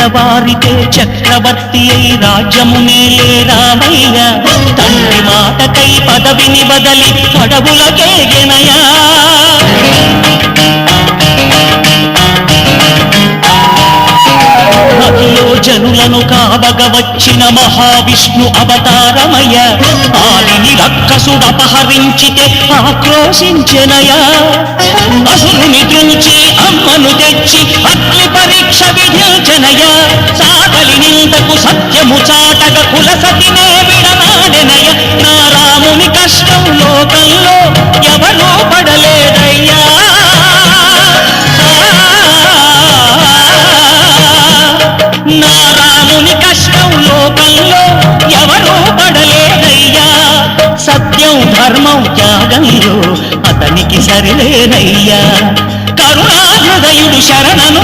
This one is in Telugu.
తెల్లవారితే చక్రవర్తి అయి రాజ్యమునేలే రామయ్య తండ్రి మాటకై పదవిని బదలి అడవులకేగెనయా నదిలో జనులను కావగ వచ్చిన మహావిష్ణు అవతారమయ్య ఆలిని రక్కసుడపహరించితే ఆక్రోశించెనయా అసురుని దృంచి అమ్మను తెచ్చి అగ్ని పరీక్ష విధించెనయా సాగలి నిందకు సత్యము చాటగ కులసతినే విడనాడెనయ నా రాముని కష్టం లోకంలో ఎవరూ పడలేదయ్యా నా రాముని కష్టం లోకంలో ఎవరూ పడలేదయ్యా సత్యం ధర్మం త్యాగంలో అతనికి సరిలేదయ్యా కరుణాహృదయుడు శరణను